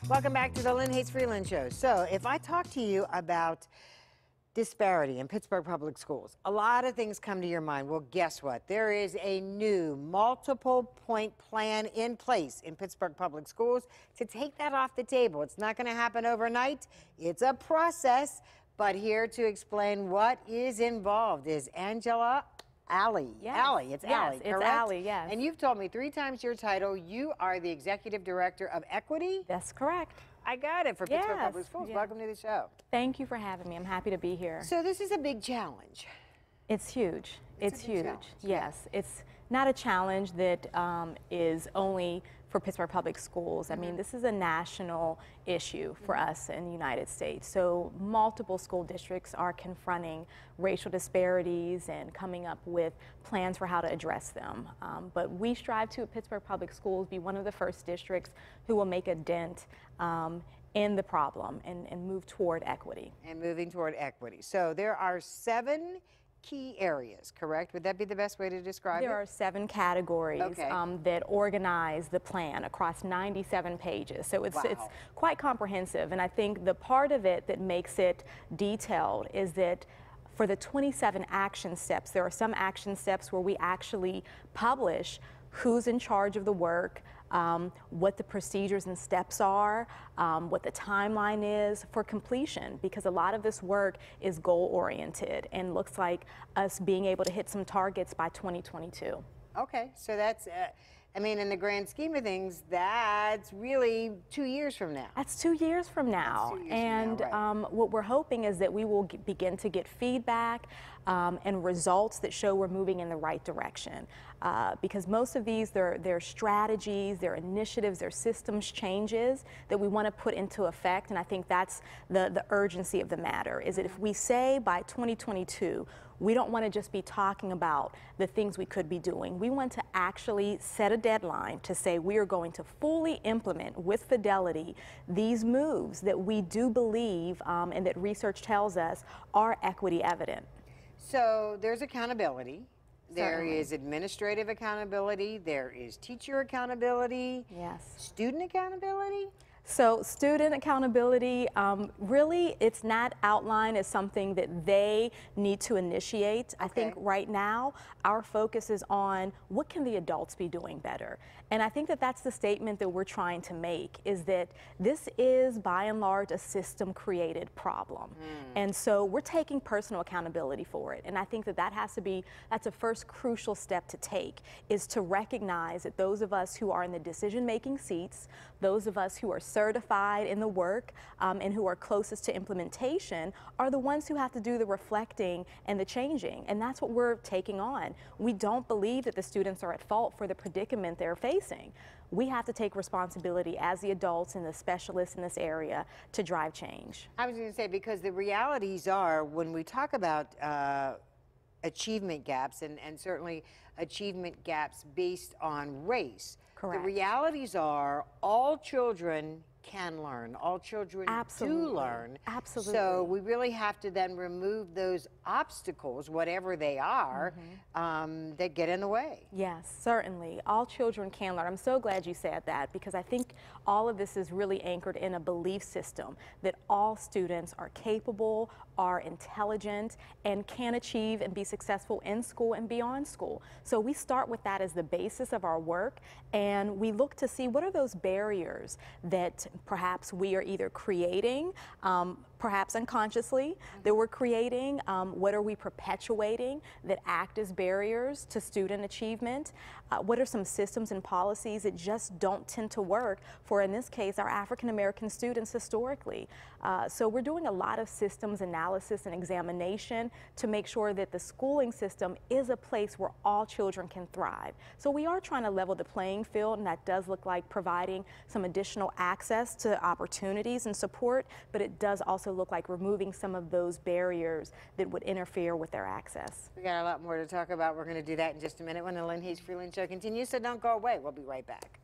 Welcome back to the Lynn Hayes Freeland Show. So if I talk to you about disparity in Pittsburgh Public Schools, a lot of things come to your mind. Well, guess what? There is a new multiple point plan in place in Pittsburgh Public Schools to take that off the table. It's not going to happen overnight. It's a process. But here to explain what is involved is Angela Alley. Yes. Alley, it's Alley, correct? It's Alley, yes. And you've told me 3 times your title. You are the Executive Director of Equity? That's correct. I got it, for Pittsburgh Yes, Public Schools. yeah. Welcome to the show. Thank you for having me. I'm happy to be here. So this is a big challenge. It's huge. It's It's a big huge. challenge, Yes. It's not a challenge that is only for Pittsburgh Public Schools. I mean, this is a national issue for us in the United States. So multiple school districts are confronting racial disparities and coming up with plans for how to address them. But we strive to, at Pittsburgh Public Schools, be one of the first districts who will make a dent in the problem and move toward equity. And moving toward equity. So there are 7 key areas, correct? Would that be the best way to describe it? There are 7 categories Okay. that organize the plan across 97 pages. So it's Wow. quite comprehensive. And I think the part of it that makes it detailed is that for the 27 action steps, there are some action steps where we actually publish who's in charge of the work, what the procedures and steps are, what the timeline is for completion, because a lot of this work is goal-oriented and looks like us being able to hit some targets by 2022. Okay, so that's, I mean, in the grand scheme of things, that's really 2 years from now. That's 2 years from now. That's 2 years from now, And what we're hoping is that we will begin to get feedback and results that show we're moving in the right direction. Because most of these, they're strategies, they're initiatives, they're systems changes that we want to put into effect. And I think that's the urgency of the matter, is that if we say by 2022, we don't want to just be talking about the things we could be doing. We want to actually set a deadline to say we are going to fully implement with fidelity these moves that we do believe and that research tells us are equity evident. So there's accountability. There Certainly. is administrative accountability. There is teacher accountability. Yes. Student accountability. So student accountability, really it's not outlined as something that they need to initiate. I think right now our focus is on what can the adults be doing better. And I think that that's the statement that we're trying to make, is that this is by and large a system created problem. And so we're taking personal accountability for it. And I think that that's a first crucial step to take, is to recognize that those of us who are in the decision making seats, those of us who are certified in the work and who are closest to implementation are the ones who have to do the reflecting and the changing. And that's what we're taking on. We don't believe that the students are at fault for the predicament they're facing. We have to take responsibility as the adults and the specialists in this area to drive change. I was going to say, because the realities are, when we talk about achievement gaps, and certainly achievement gaps based on race, Correct. the realities are all children can learn. All children Absolutely. do learn. Absolutely. So we really have to then remove those obstacles, whatever they are, that get in the way. Yes, certainly. All children can learn. I'm so glad you said that, because I think all of this is really anchored in a belief system that all students are capable, are intelligent, and can achieve and be successful in school and beyond school. So we start with that as the basis of our work, and we look to see what are those barriers that perhaps we are either creating, perhaps unconsciously, that we're creating, what are we perpetuating that act as barriers to student achievement, what are some systems and policies that just don't tend to work for, in this case, our African American students historically. So we're doing a lot of systems analysis and examination to make sure that the schooling system is a place where all children can thrive. So we are trying to level the playing field, and that does look like providing some additional access to opportunities and support, but it does also look like removing some of those barriers that would interfere with their access. We got a lot more to talk about. We're going to do that in just a minute when the Lynn Hayes Freeland Show continues, so don't go away. We'll be right back.